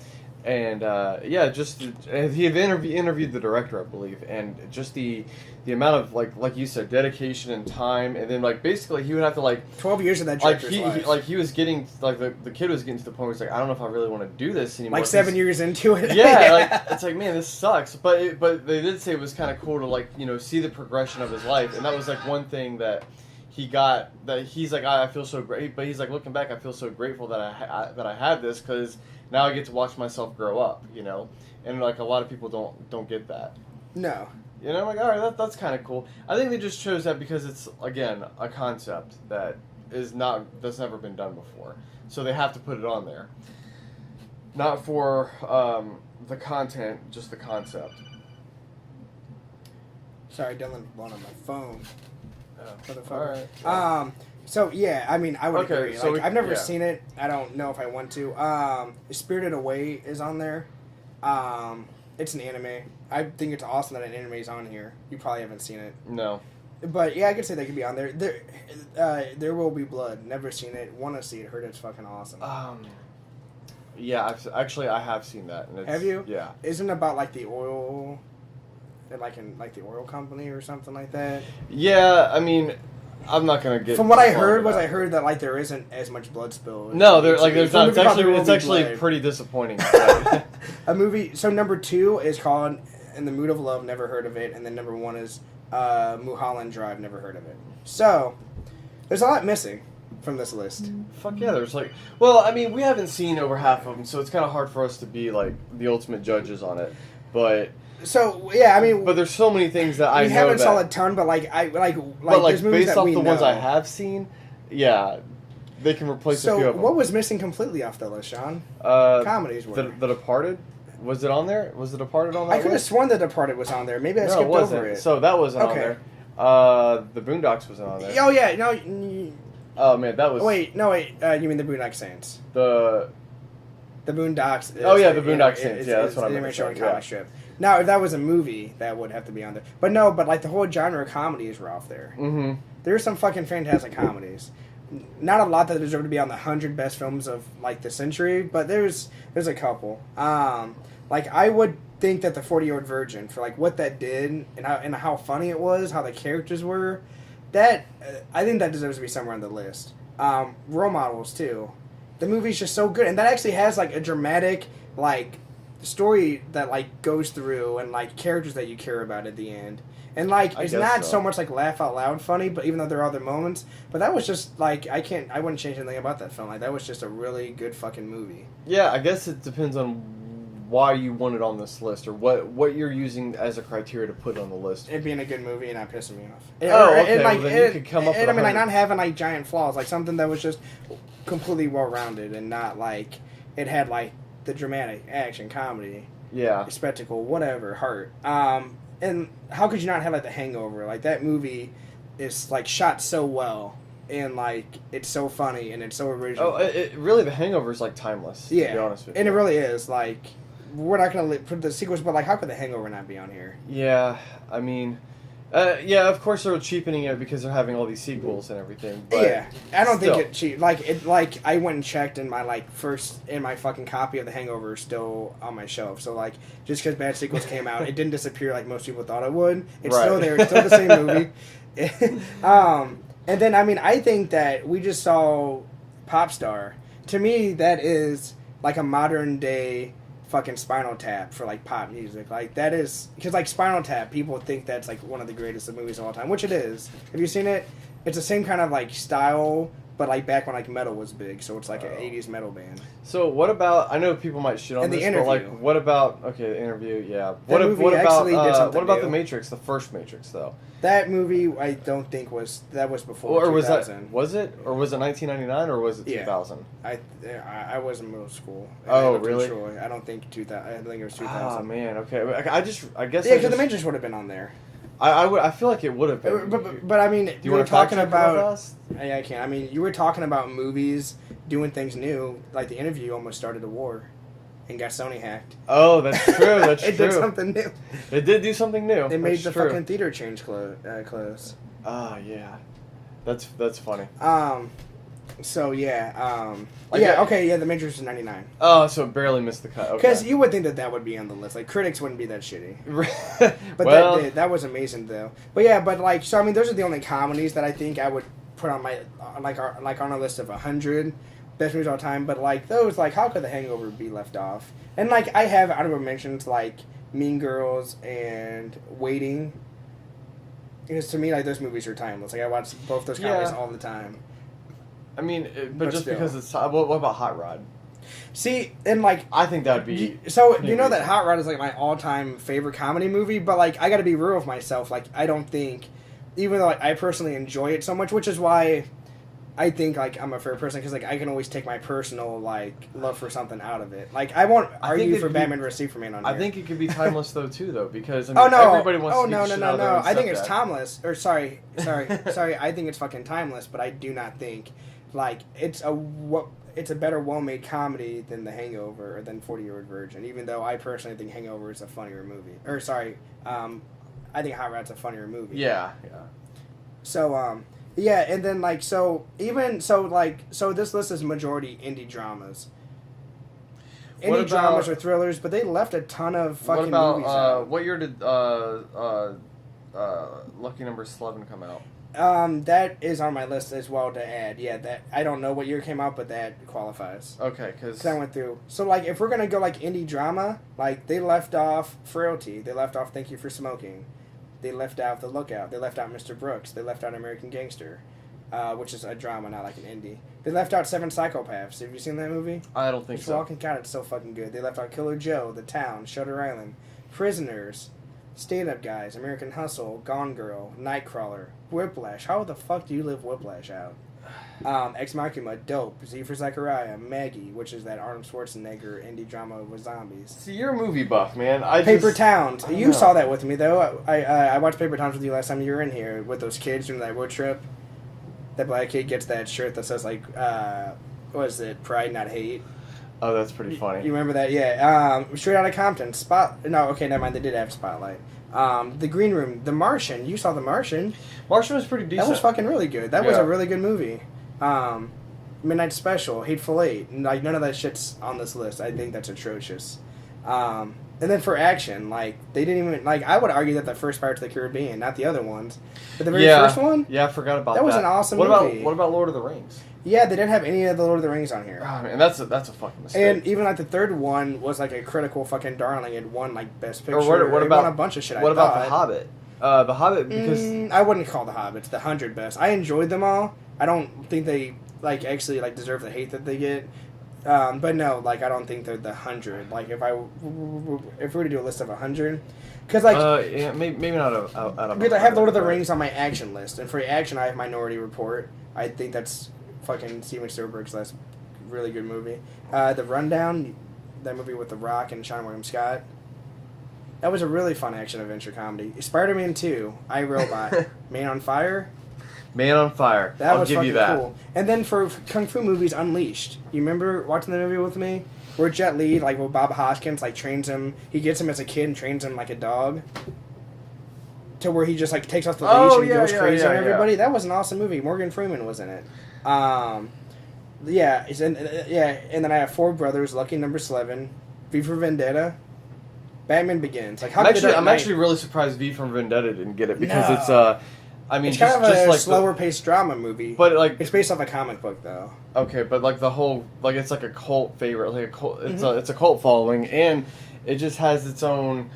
and he had interviewed the director, I believe, and just the amount of like you said, dedication and time, and then like basically he would have to like 12 years of that director's life. He was getting like the kid was getting to the point where he's like, I don't know if I really want to do this anymore. Like 7 years into it. Yeah, like it's like, man, this sucks. But they did say it was kind of cool to like see the progression of his life, and that was like one thing that he got, that he's like, I feel so great, but he's like, looking back, I feel so grateful that I had this, because now I get to watch myself grow up, and like a lot of people don't get that. No. I'm like, all right, that's kind of cool. I think they just chose that because it's, again, a concept that's never been done before. So they have to put it on there. Not for the content, just the concept. Sorry, Dylan went on my phone. All right. So yeah, I mean, I would agree. So I've never seen it. I don't know if I want to. Spirited Away is on there. It's an anime. I think it's awesome that an anime is on here. You probably haven't seen it. No. But yeah, I could say they could be on there. There Will Be Blood. Never seen it. Want to see it. Heard it's fucking awesome. Yeah, I have seen that. And have you? Yeah. Isn't it about like the oil, like the oil company or something like that? Yeah, I mean, I'm not gonna get. From what I heard I heard that like there isn't as much blood spill. No, there's not. It's actually pretty disappointing. A movie. So number 2 is called In the Mood of Love. Never heard of it. And then number 1 is Mulholland Drive. Never heard of it. So there's a lot missing from this list. Fuck yeah, there's like. Well, I mean, we haven't seen over half of them, so it's kind of hard for us to be like the ultimate judges on it. But. So yeah, I mean, but there's so many things that I know. We haven't saw a ton, but like there's movies based that off we the know. ones I have seen, yeah, they can replace a few of them. So what was missing completely off the list, Shawn? Comedies were. The Departed, was it on there? Was The Departed on that? I could have sworn The Departed was on there. Maybe I skipped over it. So that wasn't on there. The Boondocks wasn't on there. Oh yeah, no. Oh man, that was. Wait. You mean the Boondock Saints? The Boondocks. The Boondock Saints. Yeah, that's what I meant. Comic strip. Now, if that was a movie, that would have to be on there. But no, like the whole genre of comedies were off there. Mm-hmm. There's some fucking fantastic comedies. Not a lot that deserve to be on the 100 best films of like the century, but there's a couple. Like I would think that the 40-Year-Old Virgin, for like what that did and how funny it was, how the characters were, that I think that deserves to be somewhere on the list. Role Models too. The movie's just so good, and that actually has like a dramatic like story that like goes through and like characters that you care about at the end. And like it's not so much like laugh out loud funny, but even though there are other moments, but that was just like I wouldn't change anything about that film. Like that was just a really good fucking movie. Yeah, I guess it depends on why you want it on this list, or what you're using as a criteria to put on the list. It being a good movie and not pissing me off. Okay. Well, then you could come up with I mean, like not having like giant flaws, like something that was just completely well rounded and not like it had like the dramatic action comedy, spectacle, whatever, heart. And how could you not have like The Hangover? Like that movie is like shot so well, and like it's so funny and it's so original. Oh, really, The Hangover is like timeless. Yeah, to be honest with you. And it really is. Like we're not gonna put the sequels, but like how could The Hangover not be on here? Yeah, I mean. Of course they're cheapening it because they're having all these sequels and everything. But yeah, I don't think it cheap. Like I went and checked, and my my fucking copy of The Hangover is still on my shelf. So like, just because bad sequels came out, it didn't disappear like most people thought it would. It's still there. It's still the same movie. And then I mean, I think that we just saw Popstar. To me, that is like a modern day fucking Spinal Tap for like pop music. Like that is because like Spinal Tap, people think that's like one of the greatest of movies of all time, which it is. Have you seen it? It's the same kind of like style, but like back when like metal was big, so it's like an '80s metal band. So what about? I know people might shit on And this, The Interview. but like, what about? Okay, The Interview, yeah. That movie actually did something what about new. The Matrix, the first Matrix though? That movie, I don't think that was before. Or was 2000. was it 1999 or was it Yeah. 2000? I was in middle school. And Oh, I lived in really? Troy. I don't think 2000. I think it was 2000. Oh man, okay. I guess. Yeah, I because The Matrix would have been on there. I feel like it would have been. But I mean, Do you you were want to talk talking about. us? Yeah, I can. I mean, you were talking about movies doing things new. Like The Interview almost started a war, and got Sony hacked. Oh, that's true. That's It true. did something new. It did do something new. They made That's the true. fucking theater change close. Ah, yeah. That's funny. So yeah. Like yeah. a- Okay. Yeah. The Matrix was '99. Oh, so barely missed the cut. Okay. Because you would think that would be on the list. Like critics wouldn't be that shitty. But well, that did. That was amazing though. But yeah. But like, so I mean, those are the only comedies that I think I would put on my like on a list of 100 best movies of all time. But like those, like how could The Hangover be left off? And like I have honorable mentions like Mean Girls and Waiting. Because to me, like those movies are timeless. Like I watch both those comedies Yeah. all the time. I mean, but just still. because it's what about Hot Rod? See, and like I think that'd be so pretty you know that amazing. Hot Rod is like my all-time favorite comedy movie, but like I got to be real with myself. Like I don't think, even though like, I personally enjoy it so much, which is why I think like I'm a fair person because like I can always take my personal like love for something out of it. Like I won't I think argue for it'd be- Batman vs Superman on here. I think it could be timeless though too though because I mean Oh no! everybody wants Oh to no! get No! shit out No! of their No! own I think it's stepdad. timeless. Or sorry. I think it's fucking timeless, but I do not think like it's a better well-made comedy than The Hangover or than 40-Year-Old Virgin. Even though I personally think Hangover is a funnier movie. Or sorry, I think Hot Rod's a funnier movie. Yeah. So yeah, and then like so this list is majority indie dramas. What Indie dramas or thrillers, but they left a ton of fucking What about movies out. what year did Lucky Number 11 come out? That is on my list as well to add. Yeah, that I don't know what year it came out, but that qualifies. Okay, because 'Cause I went through. So like, if we're gonna go like indie drama, like they left off Frailty, they left off Thank You for Smoking, they left out The Lookout, they left out Mr. Brooks, they left out American Gangster, which is a drama, not like an indie. They left out Seven Psychopaths. Have you seen that movie? I don't think It's so. Walking. God, it's so fucking good. They left out Killer Joe, The Town, Shutter Island, Prisoners, Stand Up Guys, American Hustle, Gone Girl, Nightcrawler, Whiplash. How the fuck do you live Whiplash out? Ex Machina, Dope, Z for Zachariah, Maggie, which is that Arnold Schwarzenegger indie drama with zombies. See, you're a movie buff, man. Paper Towns. I don't You know. saw that with me though. I watched Paper Towns with you last time you were in here with those kids during that road trip. That black kid gets that shirt that says like, what is it? Pride, not hate. Oh, that's pretty funny. You remember that? Yeah. Straight Outta Compton. No, okay, never mind. They did have Spotlight. The Green Room. The Martian. You saw The Martian. Martian was pretty decent. That was fucking really good. That was Yeah. a really good movie. Midnight Special. Hateful Eight. Like none of that shit's on this list. I think that's atrocious. And then for action, like they didn't even like. I would argue that the first Pirates of the Caribbean, not the other ones, but the very first one. Yeah, I forgot about that. That was an awesome what movie. What about Lord of the Rings? Yeah, they didn't have any of the Lord of the Rings on here. Oh, man, that's a fucking mistake. And even like the third one was like a critical fucking darling. It won like Best Picture. what It about won a bunch of shit? What I about thought. The Hobbit? The Hobbit because I wouldn't call the Hobbits the 100 best. I enjoyed them all. I don't think they like actually like deserve the hate that they get. But no, like I don't think they're the 100. Like if we were to do a list of 100, because like yeah, maybe not out of. because I have Lord of the Rings on my action list, and for action I have Minority Report. I think that's fucking Steven Spielberg's last really good movie. The Rundown, that movie with The Rock and Sean William Scott. That was a really fun action adventure comedy. Spider-Man 2, I, Robot, Man on Fire. Man on Fire. That I'll was give fucking you that. cool. And then for Kung Fu movies, Unleashed. You remember watching the movie with me? Where Jet Li, like with Bob Hoskins, like trains him. He gets him as a kid and trains him like a dog. To where he just like takes off the leash Oh, and yeah, goes yeah, crazy yeah, on everybody. yeah. That was an awesome movie. Morgan Freeman was in it. Yeah, and then I have Four Brothers, Lucky Number 11, V for Vendetta, Batman Begins. Like how I'm did The Dark Knight- actually really surprised V from Vendetta didn't get it because No. it's I mean, It's kind of a like slower paced drama movie. But like, it's based off a comic book, though. Okay, but like the whole, like it's like a cult favorite, like a cult. It's a cult following, and it just has its own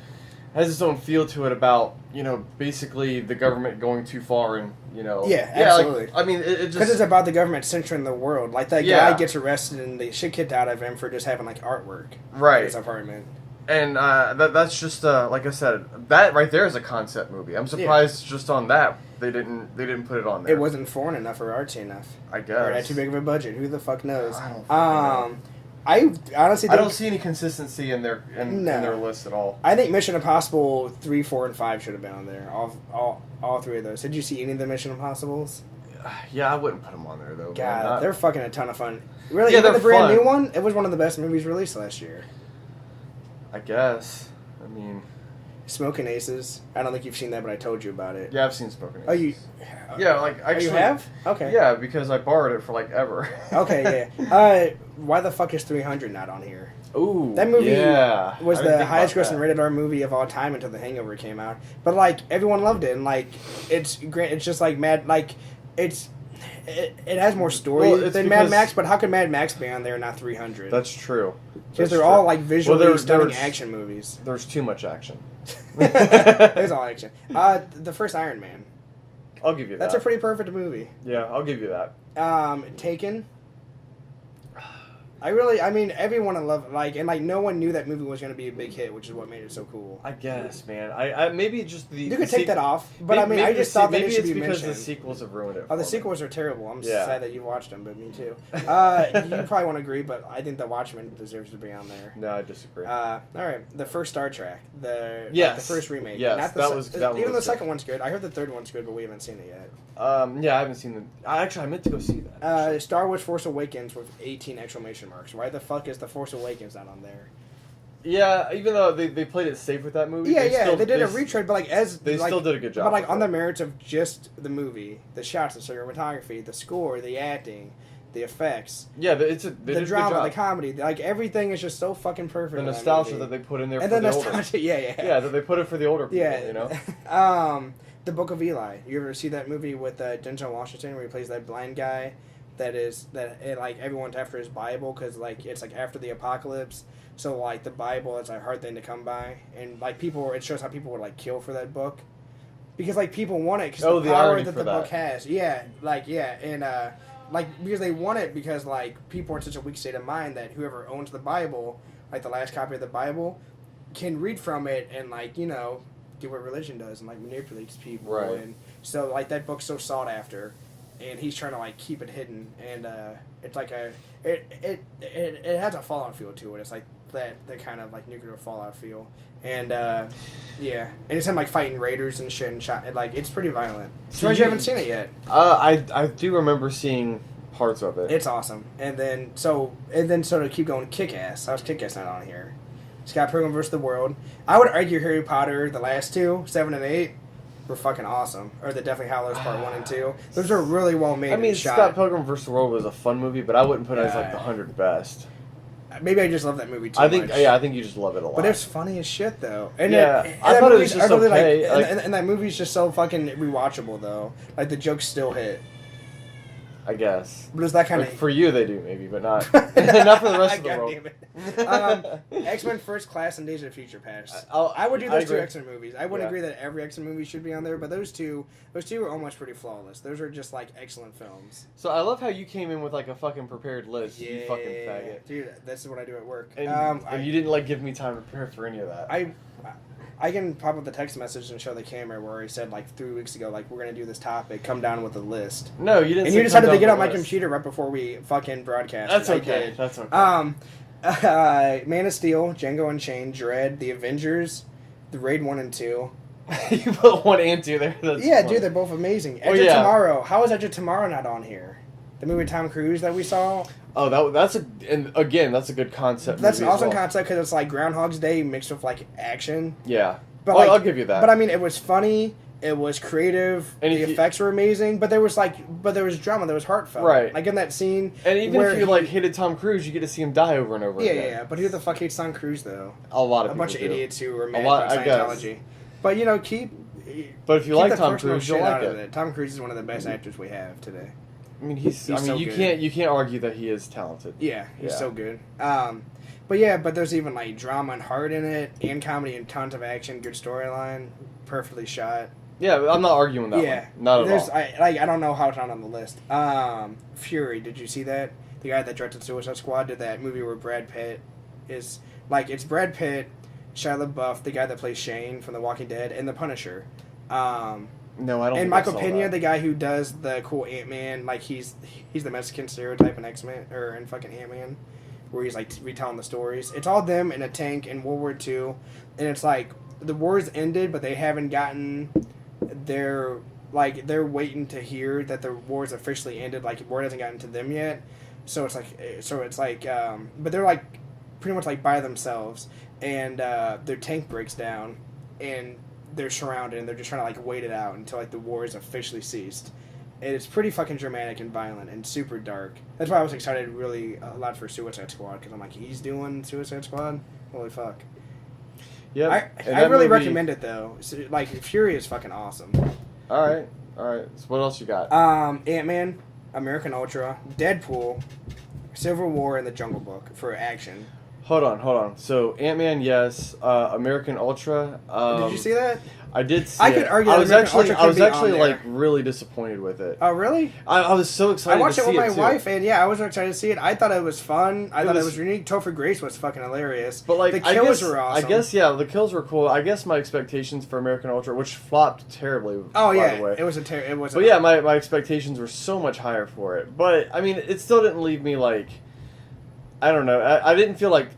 feel to it about, you know, basically the government going too far and, you know. Yeah, absolutely. Like, I mean, it just because it's about the government censoring the world. Like that Yeah. guy gets arrested and the shit kicked out of him for just having like artwork Right. in his apartment. And that's just like I said, that right there is a concept movie. I'm surprised just on that they didn't put it on there. It wasn't foreign enough or artsy enough. I guess. Or had too big of a budget. Who the fuck knows? I don't know. I honestly I don't see any consistency in their list at all. I think Mission Impossible 3, 4, and 5 should have been on there. All three of those. Did you see any of the Mission Impossibles? Yeah, I wouldn't put them on there though. God, they're fucking a ton of fun. Really, Yeah, even they're the brand fun. new one, it was one of the best movies released last year. I guess. I mean, Smoking Aces. I don't think you've seen that, but I told you about it. yeah, I've seen Spoken. Oh, you? Yeah, like actually. Oh, you have? Okay. Yeah, because I borrowed it for like ever. Okay, yeah. Why the fuck is 300 not on here? Ooh, That movie yeah. was I didn't the think highest about grossing that. rated R movie of all time until The Hangover came out. But like everyone loved it, and like it's great. It's just like Mad. Like it has more story Well, it's than Mad because- Max. But how could Mad Max be on there and not 300? That's true. Because That's they're true. all like visually Well, stunning there's- action movies. There's too much action. There's all action. The first Iron Man. I'll give you that. That's a pretty perfect movie. Yeah, I'll give you that. Taken. I mean, everyone loved and no one knew that movie was going to be a big hit, which is what made it so cool. I guess, man. I maybe just the. You could the take that off, but I mean, I just thought that it should be because mentioned. the sequels have ruined it. Oh, the for me. sequels are terrible. I'm Yeah. sad that you watched them, but me too. You probably won't agree, but I think The Watchmen deserves to be on there. No, I disagree. All right, the first Star Trek, the Yes. first remake. Yes, Not the that se- was- that one even was the good. second one's good. I heard the third one's good, but we haven't seen it yet. Yeah, I haven't seen the. I meant to go see that. Star Wars Force Awakens with 18 exclamation marks. Why the fuck is the Force Awakens not on there? Yeah, even though they played it safe with that movie. Yeah, they did a retread, but they still did a good job But like with on it. the merits of just the movie, the shots, the cinematography, the score, the acting, the effects, Yeah, they the did a drama, good the job. comedy, like everything is just so fucking perfect. The in that nostalgia movie. that they put in there and for the the older. nostalgia, yeah. Yeah, that they put it for the older people. Yeah. You know. The Book of Eli. You ever see that movie with Denzel Washington where he plays that blind guy? Like everyone's after his Bible because like it's like after the apocalypse. So like the Bible is a hard thing to come by, and like people, it shows how people would like kill for that book because like people want it because the power irony that for the that. book has. Because they want it because like people are in such a weak state of mind that whoever owns the Bible, like the last copy of the Bible, can read from it and like do what religion does and like manipulates people. Right. And so like that book's so sought after, and he's trying to like keep it hidden, and it's like it has a Fallout feel to it. It's like that kind of like nuclear Fallout feel, and and it's him like fighting raiders and shit and shot. And, like it's pretty violent. So you haven't seen it yet. I do remember seeing parts of it. It's awesome. And then to keep going, Kick-Ass. How's Kick-Ass not on here? Scott Pilgrim vs. the World. I would argue Harry Potter, the last two, 7 and 8, were fucking awesome. Or the Deathly Hallows Part 1 and 2. Those are really well made. I mean, and shot. Scott Pilgrim vs. the World was a fun movie, but I wouldn't put it as like the Yeah. 100 best. Maybe I just love that movie too I think much. I think you just love it a lot. But it's funny as shit though. And Yeah, and I that thought it was movie's- just I really okay, Like, like- and that movie's just so fucking rewatchable though. Like the jokes still hit. I guess. But it's that kind Like, of for you, they do maybe, but not not for the rest of the God world. damn it. X-Men First Class and Days of Future Past. I would do those two agree. X-Men movies. I wouldn't Yeah. agree that every X-Men movie should be on there, but those two are almost pretty flawless. Those are just like excellent films. So I love how you came in with like a fucking prepared list. You fucking faggot. Dude, this is what I do at work. And you didn't like give me time to prepare for any of that. I can pop up the text message and show the camera where he said like 3 weeks ago, like we're gonna do this topic. Come down with a list. No, you didn't. And say you decided come to get down on my the list. computer right before we fucking broadcast. That's I okay. did. That's okay. Man of Steel, Django Unchained, Dread, The Avengers, The Raid 1 and 2. You put 1 and 2 there. That's Yeah, funny. dude, they're both amazing. Oh, Edge of yeah. Tomorrow. How is Edge of Tomorrow not on here? The movie with Tom Cruise that we saw. Oh, that's a good concept. That's an movie as awesome well. concept because it's like Groundhog's Day mixed with like action. Yeah, But Oh, like, I'll give you that. But I mean, it was funny. It was creative. And The if you- effects were amazing. But there was drama. There was heartfelt. Right. Like in that scene. And even where if you like hated Tom Cruise, you get to see him die over and over Yeah, again. yeah. But who the fuck hates Tom Cruise though? A lot of A people bunch of do. idiots who are mad lot- about I guess. Scientology. But keep But if you keep like the Tom personal Cruise, you'll shit like out of it. Tom Cruise is one of the best actors we have today. I mean, He's so you good. can't argue that he is talented. Yeah, he's Yeah. so good. But there's even like drama and heart in it, and comedy and tons of action, good storyline, perfectly shot. Yeah, I'm not arguing that one. Not at all. I don't know how it's not on the list. Fury, did you see that? The guy that directed Suicide Squad did that movie where Brad Pitt is like it's Brad Pitt, Shia LaBeouf, the guy that plays Shane from The Walking Dead, and the Punisher. No, I don't. And think Michael I saw Pena, that. the guy who does the cool Ant-Man, like he's the Mexican stereotype in X-Men or in fucking Ant-Man, where he's like retelling the stories. It's all them in a tank in World War II, and it's like the war's ended, but they haven't gotten their they're waiting to hear that the war's officially ended. Like word hasn't gotten to them yet, so it's like but they're like pretty much like by themselves, and their tank breaks down, and they're surrounded, and they're just trying to like wait it out until like the war is officially ceased. And it's pretty fucking dramatic and violent and super dark. That's why I was excited really a lot for Suicide Squad, because I'm like, he's doing Suicide Squad? Holy fuck. Yeah, I really recommend it though. Like Fury is fucking awesome. All right. So what else you got? Ant-Man, American Ultra, Deadpool, Civil War, and The Jungle Book for action. Hold on. So Ant-Man, yes. American Ultra. Did you see that? I did see I it. could argue I that was American actually, Ultra I was could be actually on like there. really disappointed with it. Oh, really? I was so excited. I watched to it see with my too. wife, and yeah, I was excited to see it. I thought it was fun. I thought it was- was unique. Topher Grace was fucking hilarious. But like, the kills were awesome. I guess yeah, the kills were cool. I guess my expectations for American Ultra, which flopped terribly. Oh by yeah, the way. it was a it was. But yeah, my expectations were so much higher for it. But I mean, it still didn't leave me like, I don't know. I didn't feel like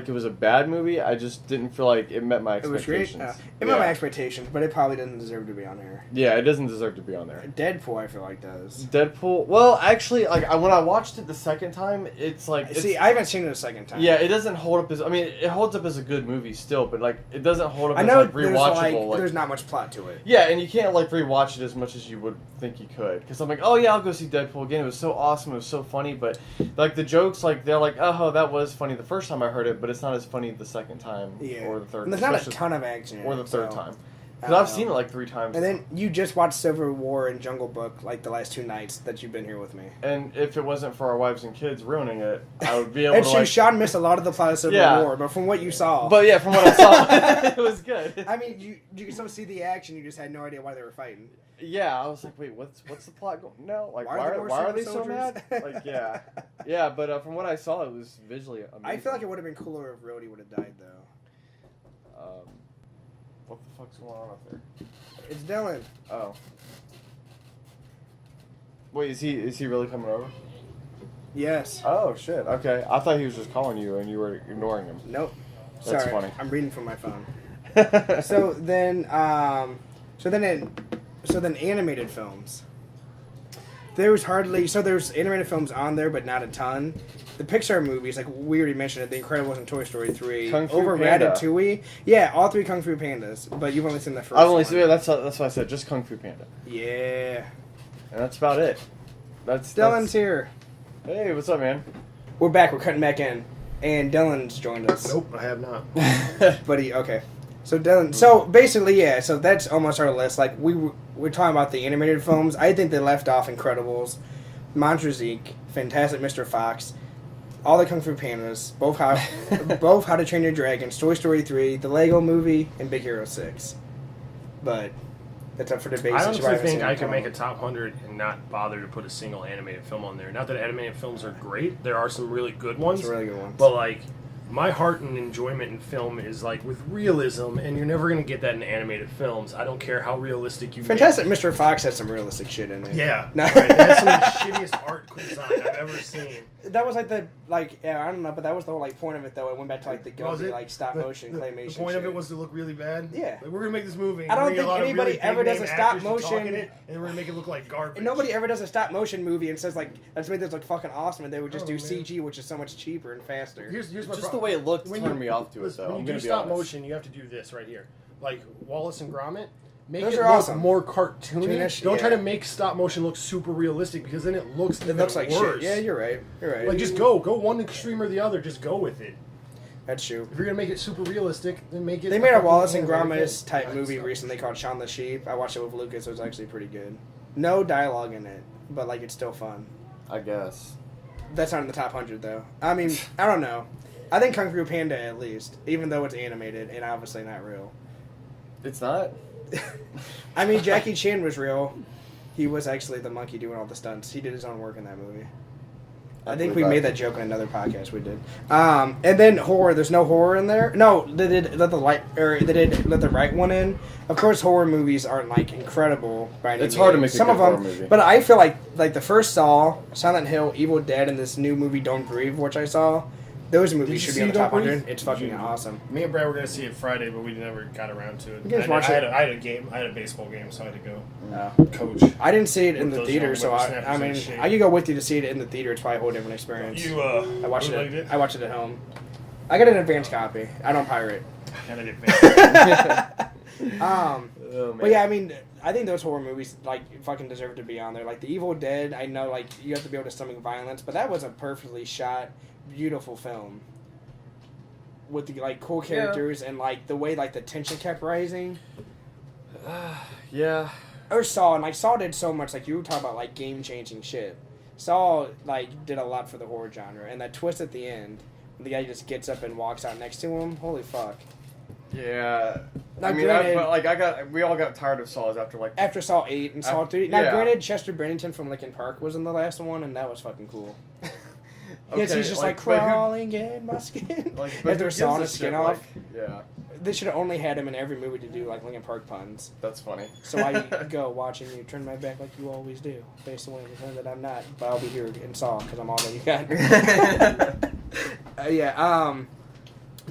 it was a bad movie. I just didn't feel like it met my It was great. expectations. It met my expectations, but it probably doesn't deserve to be on here. Yeah, it doesn't deserve to be on there. Deadpool, I feel like does. Deadpool. Well, actually, like when I watched it the second time, it's like See, I haven't seen it a second time. yeah, it doesn't hold up as. I mean, it holds up as a good movie still, but like it doesn't hold up I as know like rewatchable. there's not much plot to it. Yeah, and you can't like rewatch it as much as you would think you could. Because I'm like, oh yeah, I'll go see Deadpool again. It was so awesome. It was so funny. But like the jokes, like they're like, oh, that was funny the first time I heard it, but it's not as funny the second time Yeah. or the third. And there's not a especially- ton of action. in or it, the third so, time. I Because don't I've know. seen it like 3 times. And then you just watched Civil War and Jungle Book like the last 2 nights that you've been here with me. And if it wasn't for our wives and kids ruining it, I would be able And to like. Sean missed a lot of the plot of Civil Yeah. War, but from what you saw, But yeah, from what I saw, it was good. I mean, you can still see the action. You just had no idea why they were fighting. Yeah, I was like, wait, what's the plot going? No, like Why are there more why are they super so mad? soldiers? Like yeah. But from what I saw, it was visually amazing. I feel like it would have been cooler if Rhodey would have died, though. What the fuck's going on up there? It's Dylan. Oh. Wait, is he really coming over? Yes. Oh shit. Okay, I thought he was just calling you and you were ignoring him. Nope. That's Sorry, funny. I'm reading from my phone. So then animated films. There's animated films on there, but not a ton. The Pixar movies, like we already mentioned it, The Incredibles and Toy Story 3, Kung Fu over Panda. Ratatouille. Yeah, all 3 Kung Fu Pandas, but you've only seen the first I've only one. seen that's what I said. Just Kung Fu Panda, Yeah. and that's about it. Dylan's here. Hey, what's up, man? We're back. We're cutting back in. And Dylan's joined us. Nope, I have not. Buddy, okay. So Dylan, so basically, yeah, so that's almost our list. Like, we're talking about the animated films. I think they left off Incredibles, Monsters Inc., Fantastic Mr. Fox, all the Kung Fu Pandas, both How to Train Your Dragons, Toy Story 3, the Lego Movie, and Big Hero 6. But that's up for debate. I since you honestly haven't think seen I them could all. make a top 100 and not bother to put a single animated film on there. Not that animated films are great. There are some really good ones. It's a really good one. But, like, my heart and enjoyment in film is, like, with realism, and you're never going to get that in animated films. I don't care how realistic you Fantastic make Mr. Fox has some realistic shit in it. Yeah. No. Right. That's some of the shittiest art design I've ever seen. That was like I don't know, but that was the whole like point of it though. It went back to like the Was goofy it? like stop motion claymation. The point of shit. it was to look really bad? Yeah. Like, we're going to make this movie. I don't bring a think lot of anybody really ever does big-name a stop actors to talk motion- in it, and we're going to make it look like garbage. And nobody ever does a stop motion movie and says like let's make this look fucking awesome, and they would just Oh, do man. CG, which is so much cheaper and faster. Here's my Just the problem. way it looked When turned you- me off to it, listen, though. When I'm you gonna do be stop honest. motion, you have to do this right here. Like Wallace and Gromit, make Those it are look awesome. more cartoonish. Cartoonish, Don't try yeah. to make stop motion look super realistic because then it looks It looks like worse. shit. Yeah, you're right. You're right. Like just go one extreme or the other. Just go with it. That's true. If you're gonna make it super realistic, then make it. They made a Wallace and fucking Gromit type right, movie so. recently called Shawn the Sheep. I watched it with Lucas. It was actually pretty good. No dialogue in it, but like it's still fun. I guess. That's not in the top 100 though. I mean, I don't know. I think Kung Fu Panda at least, even though it's animated and obviously not real. It's not. I mean, Jackie Chan was real. He was actually the monkey doing all the stunts. He did his own work in that movie. I think we made that joke in another podcast we did. And then horror. There's no horror in there. No, they did let the right one in. Of course, horror movies aren't like incredible by any It's hard to means. make a Some good of them, horror movie. but I feel like the first Saw, Silent Hill, Evil Dead, and this new movie Don't Grieve, which I saw. Those movies Did you should see be on the top Don't Breathe? 100. It's fucking awesome. Me and Brad were gonna see it Friday, but we never got around to it. You guys I watch it? had a game. I had a baseball game, so I had to go No. coach. I didn't see it in With the those theater, young so whippersnappers I mean, and shit. I could go with you to see it in the theater. It's probably a whole different experience. You I watched bootlegged it. I watched it at home. I got an advanced copy. I don't pirate. And I did. Oh, man. But yeah, I mean, I think those horror movies like fucking deserve to be on there. Like The Evil Dead, I know like you have to be able to stomach violence, but that was a perfectly shot, beautiful film with the like cool characters and like the way like the tension kept rising. Yeah. Or Saw, and like Saw did so much. Like you were talking about like game changing shit. Saw like did a lot for the horror genre, and that twist at the end, when the guy just gets up and walks out next to him. Holy fuck! Yeah. Now, I mean, granted- but like we all got tired of Saws after like. After Saw 8 and Saw 3. Now, yeah. granted, Chester Bennington from Linkin Park was in the last one, and that was fucking cool. Yes, he's just like but who- crawling in my skin. Like, As but they're who sawing gives his a skin shit, off. like, yeah, They should have only had him in every movie to do like Linkin Park puns. that's funny. So I go watching you turn my back like you always do, based on the time that I'm not. But I'll be here in Saw because I'm all that you got. Yeah.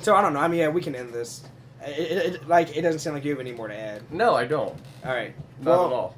So I don't know. I mean, yeah, we can end this. It doesn't sound like you have any more to add. No, I don't. All right. Not at all.